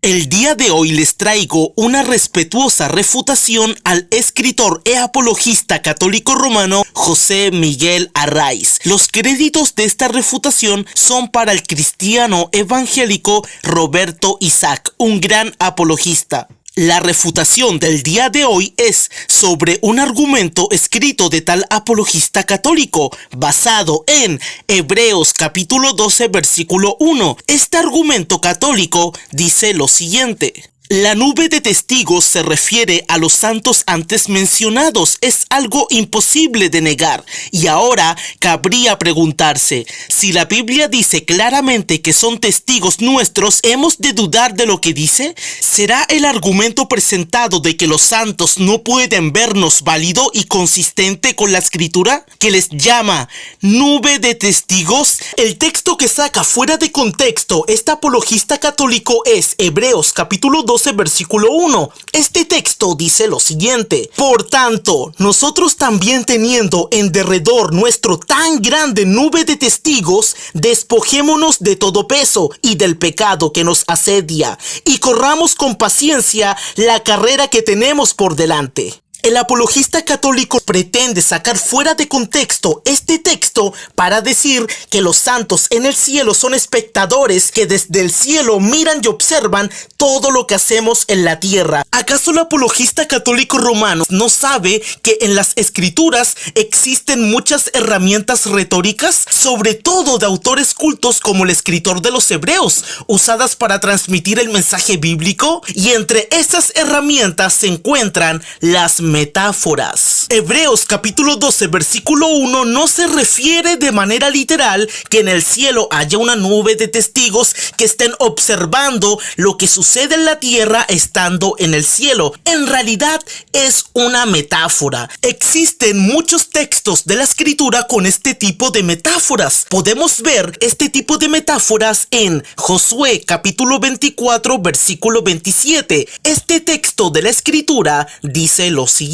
El día de hoy les traigo una respetuosa refutación al escritor e apologista católico romano José Miguel Arraiz. Los créditos de esta refutación son para el cristiano evangélico Roberto Isaac, un gran apologista. La refutación del día de hoy es sobre un argumento escrito de tal apologista católico, basado en Hebreos capítulo 12 versículo 1. Este argumento católico dice lo siguiente: la nube de testigos se refiere a los santos antes mencionados. Es algo imposible de negar. Y ahora cabría preguntarse, si la Biblia dice claramente que son testigos nuestros, ¿hemos de dudar de lo que dice? ¿Será el argumento presentado de que los santos no pueden vernos válido y consistente con la Escritura, que les llama nube de testigos? El texto que saca fuera de contexto este apologista católico es Hebreos capítulo 12 versículo 1. Este texto dice lo siguiente: por tanto, nosotros también, teniendo en derredor nuestro tan grande nube de testigos, despojémonos de todo peso y del pecado que nos asedia, y corramos con paciencia la carrera que tenemos por delante. El apologista católico pretende sacar fuera de contexto este texto para decir que los santos en el cielo son espectadores que desde el cielo miran y observan todo lo que hacemos en la tierra. ¿Acaso el apologista católico romano no sabe que en las escrituras existen muchas herramientas retóricas, sobre todo de autores cultos como el escritor de los Hebreos, usadas para transmitir el mensaje bíblico? Y entre esas herramientas se encuentran las metáforas. Hebreos capítulo 12 versículo 1 no se refiere de manera literal que en el cielo haya una nube de testigos que estén observando lo que sucede en la tierra estando en el cielo. En realidad es una metáfora. Existen muchos textos de la escritura con este tipo de metáforas. Podemos ver este tipo de metáforas en Josué capítulo 24 versículo 27. Este texto de la escritura dice lo siguiente: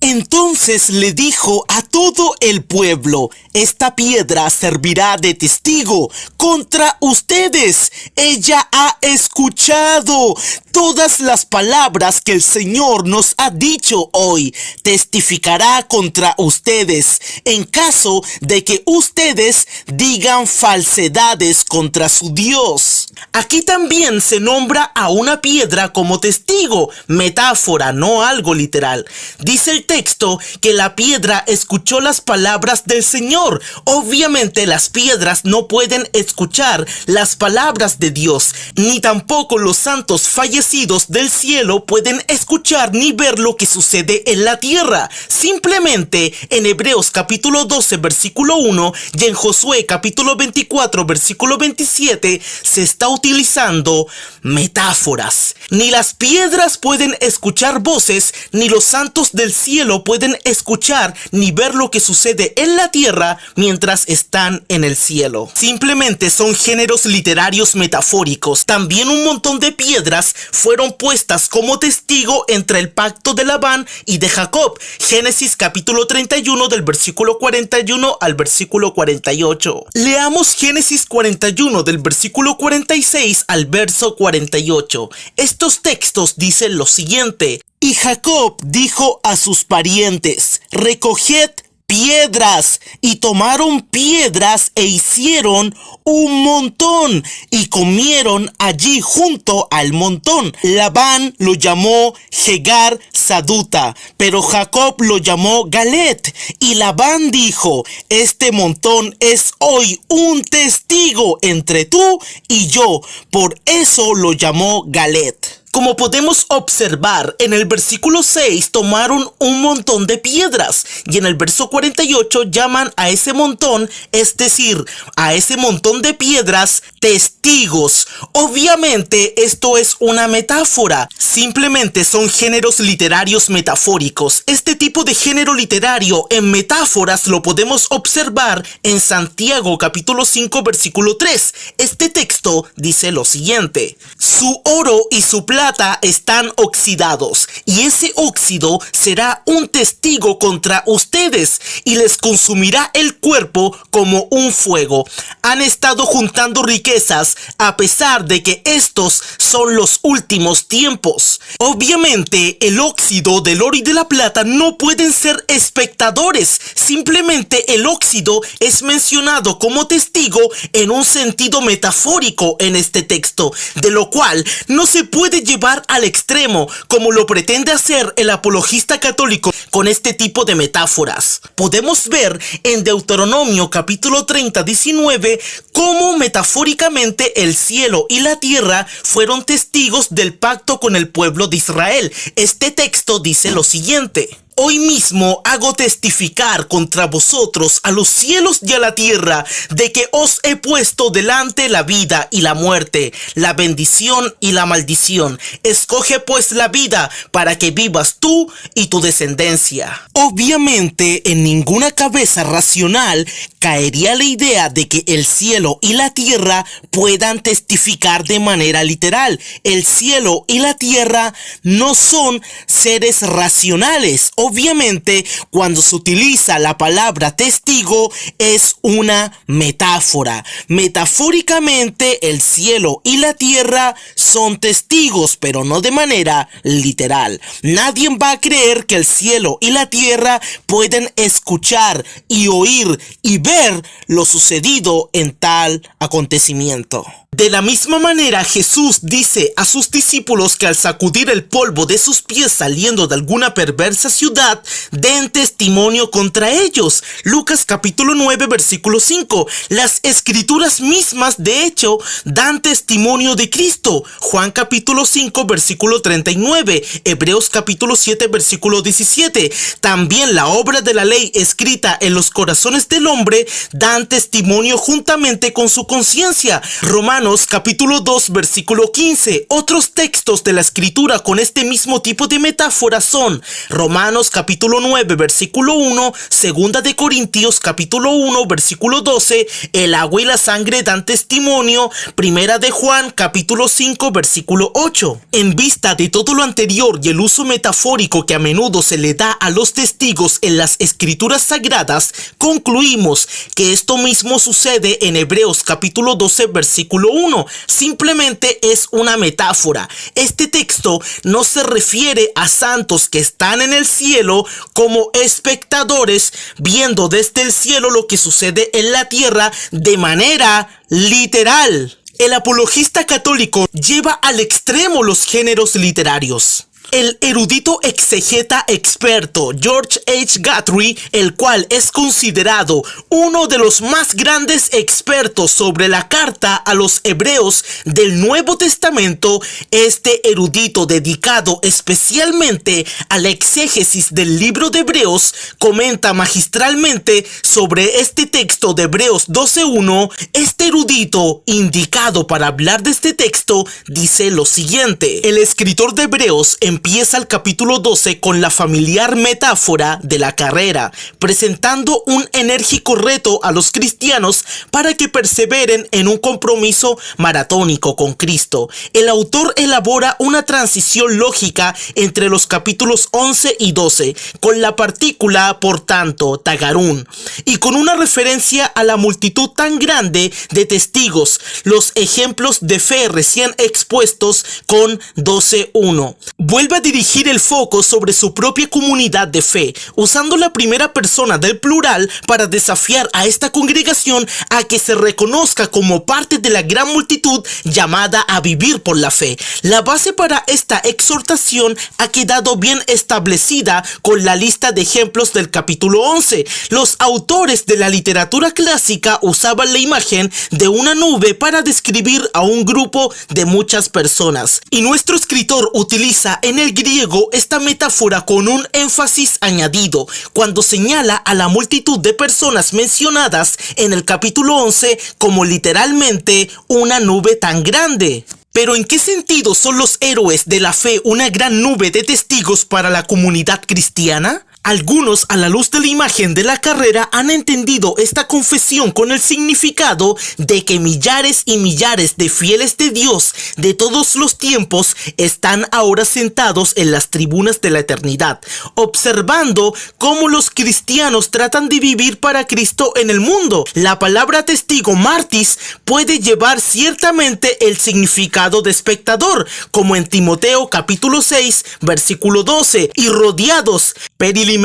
entonces le dijo a todo el pueblo: esta piedra servirá de testigo contra ustedes. Ella ha escuchado todas las palabras que el Señor nos ha dicho hoy. Testificará contra ustedes en caso de que ustedes digan falsedades contra su Dios. Aquí también se nombra a una piedra como testigo, metáfora, no algo literal. Dice el texto que la piedra escuchó las palabras del Señor. Obviamente las piedras no pueden escuchar las palabras de Dios, ni tampoco los santos fallecidos del cielo pueden escuchar ni ver lo que sucede en la tierra. Simplemente en Hebreos capítulo 12 versículo 1 y en Josué capítulo 24 versículo 27 se está utilizando metáforas. Ni las piedras pueden escuchar voces, ni los santos del cielo pueden escuchar ni ver lo que sucede en la tierra mientras están en el cielo. Simplemente son géneros literarios metafóricos. También un montón de piedras fueron puestas como testigo entre el pacto de Labán y de Jacob. Génesis capítulo 31 del versículo 41 al versículo 48. Leamos Génesis 41 del versículo 46 al verso 48. Estos textos dicen lo siguiente: y Jacob dijo a sus parientes: recoged piedras. Y tomaron piedras e hicieron un montón y comieron allí junto al montón. Labán lo llamó Jegar Saduta, pero Jacob lo llamó Galet. Y Labán dijo: este montón es hoy un testigo entre tú y yo. Por eso lo llamó Galet. Como podemos observar, en el versículo 6 tomaron un montón de piedras y en el verso 48 llaman a ese montón, es decir, a ese montón de piedras, testigos. Obviamente esto es una metáfora, simplemente son géneros literarios metafóricos. Este tipo de género literario en metáforas lo podemos observar en Santiago capítulo 5 versículo 3. Este texto dice lo siguiente: su oro y su plata plata están oxidados, y ese óxido será un testigo contra ustedes y les consumirá el cuerpo como un fuego. Han estado juntando riquezas a pesar de que estos son los últimos tiempos. Obviamente, el óxido del oro y de la plata no pueden ser espectadores. Simplemente el óxido es mencionado como testigo en un sentido metafórico en este texto, de lo cual no se puede llevar al extremo como lo pretende hacer el apologista católico con este tipo de metáforas. Podemos ver en Deuteronomio capítulo 30, 19 cómo metafóricamente el cielo y la tierra fueron testigos del pacto con el pueblo de Israel. Este texto dice lo siguiente: hoy mismo hago testificar contra vosotros a los cielos y a la tierra de que os he puesto delante la vida y la muerte, la bendición y la maldición. Escoge pues la vida para que vivas tú y tu descendencia. Obviamente, en ninguna cabeza racional caería la idea de que el cielo y la tierra puedan testificar de manera literal. El cielo y la tierra no son seres racionales. Obviamente, cuando se utiliza la palabra testigo es una metáfora. Metafóricamente, el cielo y la tierra son testigos, pero no de manera literal. Nadie va a creer que el cielo y la tierra pueden escuchar y oír y ver lo sucedido en tal acontecimiento. De la misma manera, Jesús dice a sus discípulos que al sacudir el polvo de sus pies saliendo de alguna perversa ciudad, den testimonio contra ellos. Lucas capítulo 9, versículo 5. Las escrituras mismas, de hecho, dan testimonio de Cristo. Juan capítulo 5, versículo 39. Hebreos capítulo 7, versículo 17. También la obra de la ley escrita en los corazones del hombre dan testimonio juntamente con su conciencia. Romanos capítulo 2, versículo 15. Otros textos de la escritura con este mismo tipo de metáfora son Romanos capítulo 9, versículo 1, Segunda de Corintios capítulo 1, versículo 12, el agua y la sangre dan testimonio, Primera de Juan capítulo 5, versículo 8. En vista de todo lo anterior y el uso metafórico que a menudo se le da a los testigos en las escrituras sagradas, concluimos que esto mismo sucede en Hebreos capítulo 12, versículo 1. Simplemente es una metáfora. Este texto no se refiere a santos que están en el cielo como espectadores viendo desde el cielo lo que sucede en la tierra de manera literal. El apologista católico lleva al extremo los géneros literarios. El erudito exegeta experto George H. Guthrie, el cual es considerado uno de los más grandes expertos sobre la carta a los hebreos del Nuevo Testamento, este erudito dedicado especialmente a la exégesis del libro de Hebreos, comenta magistralmente sobre este texto de Hebreos 12:1. Este erudito, indicado para hablar de este texto, dice lo siguiente: el escritor de Hebreos empieza el capítulo 12 con la familiar metáfora de la carrera, presentando un enérgico reto a los cristianos para que perseveren en un compromiso maratónico con Cristo. El autor elabora una transición lógica entre los capítulos 11 y 12, con la partícula, por tanto, tagarún, y con una referencia a la multitud tan grande de testigos, los ejemplos de fe recién expuestos con 12:1. Vuelve a dirigir el foco sobre su propia comunidad de fe, usando la primera persona del plural para desafiar a esta congregación a que se reconozca como parte de la gran multitud llamada a vivir por la fe. La base para esta exhortación ha quedado bien establecida con la lista de ejemplos del capítulo 11. Los autores de la literatura clásica usaban la imagen de una nube para describir a un grupo de muchas personas, y nuestro escritor utiliza en el griego esta metáfora con un énfasis añadido cuando señala a la multitud de personas mencionadas en el capítulo 11 como literalmente una nube tan grande. Pero ¿en qué sentido son los héroes de la fe una gran nube de testigos para la comunidad cristiana? Algunos, a la luz de la imagen de la carrera, han entendido esta confesión con el significado de que millares y millares de fieles de Dios de todos los tiempos están ahora sentados en las tribunas de la eternidad, observando cómo los cristianos tratan de vivir para Cristo en el mundo. La palabra testigo martis puede llevar ciertamente el significado de espectador, como en Timoteo capítulo 6, versículo 12, y rodeados. Perilimenón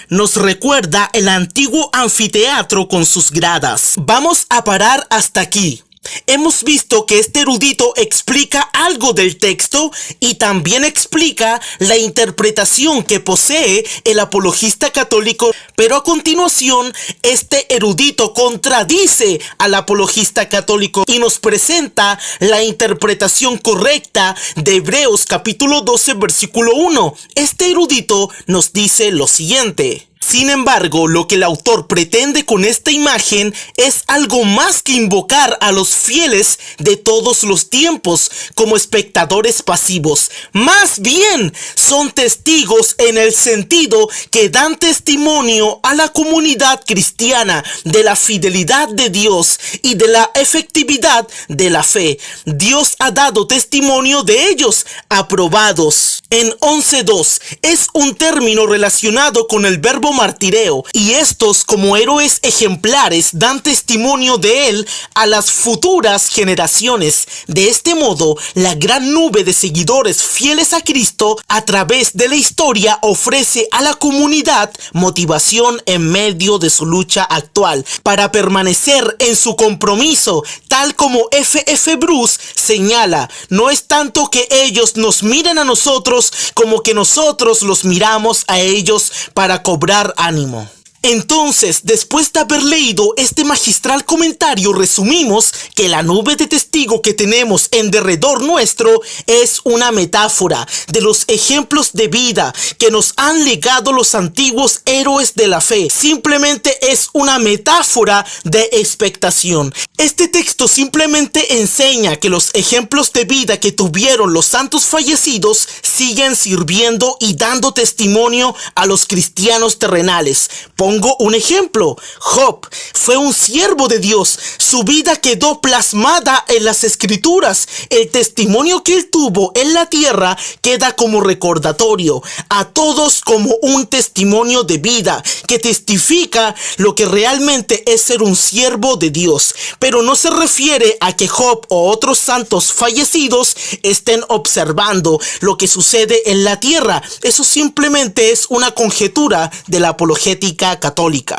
nos recuerda el antiguo anfiteatro con sus gradas. Vamos a parar hasta aquí. Hemos visto que este erudito explica algo del texto y también explica la interpretación que posee el apologista católico, pero a continuación este erudito contradice al apologista católico y nos presenta la interpretación correcta de Hebreos capítulo 12 versículo 1. Este erudito nos dice lo siguiente: sin embargo, lo que el autor pretende con esta imagen es algo más que invocar a los fieles de todos los tiempos como espectadores pasivos. Más bien, son testigos en el sentido que dan testimonio a la comunidad cristiana de la fidelidad de Dios y de la efectividad de la fe. Dios ha dado testimonio de ellos, aprobados. En 11.2 es un término relacionado con el verbo martireo, y estos, como héroes ejemplares, dan testimonio de él a las futuras generaciones. De este modo, la gran nube de seguidores fieles a Cristo a través de la historia ofrece a la comunidad motivación en medio de su lucha actual para permanecer en su compromiso, tal como F.F. Bruce señala. No es tanto que ellos nos miren a nosotros como que nosotros los miramos a ellos para cobrar ánimo. Entonces, después de haber leído este magistral comentario, resumimos que la nube de testigo que tenemos en derredor nuestro es una metáfora de los ejemplos de vida que nos han legado los antiguos héroes de la fe. Simplemente es una metáfora de expectación. Este texto simplemente enseña que los ejemplos de vida que tuvieron los santos fallecidos siguen sirviendo y dando testimonio a los cristianos terrenales. Pongo un ejemplo. Job fue un siervo de Dios. Su vida quedó plasmada en las escrituras. El testimonio que él tuvo en la tierra queda como recordatorio a todos, como un testimonio de vida que testifica lo que realmente es ser un siervo de Dios. Pero no se refiere a que Job o otros santos fallecidos estén observando lo que sucede en la tierra. Eso simplemente es una conjetura de la apologética católica.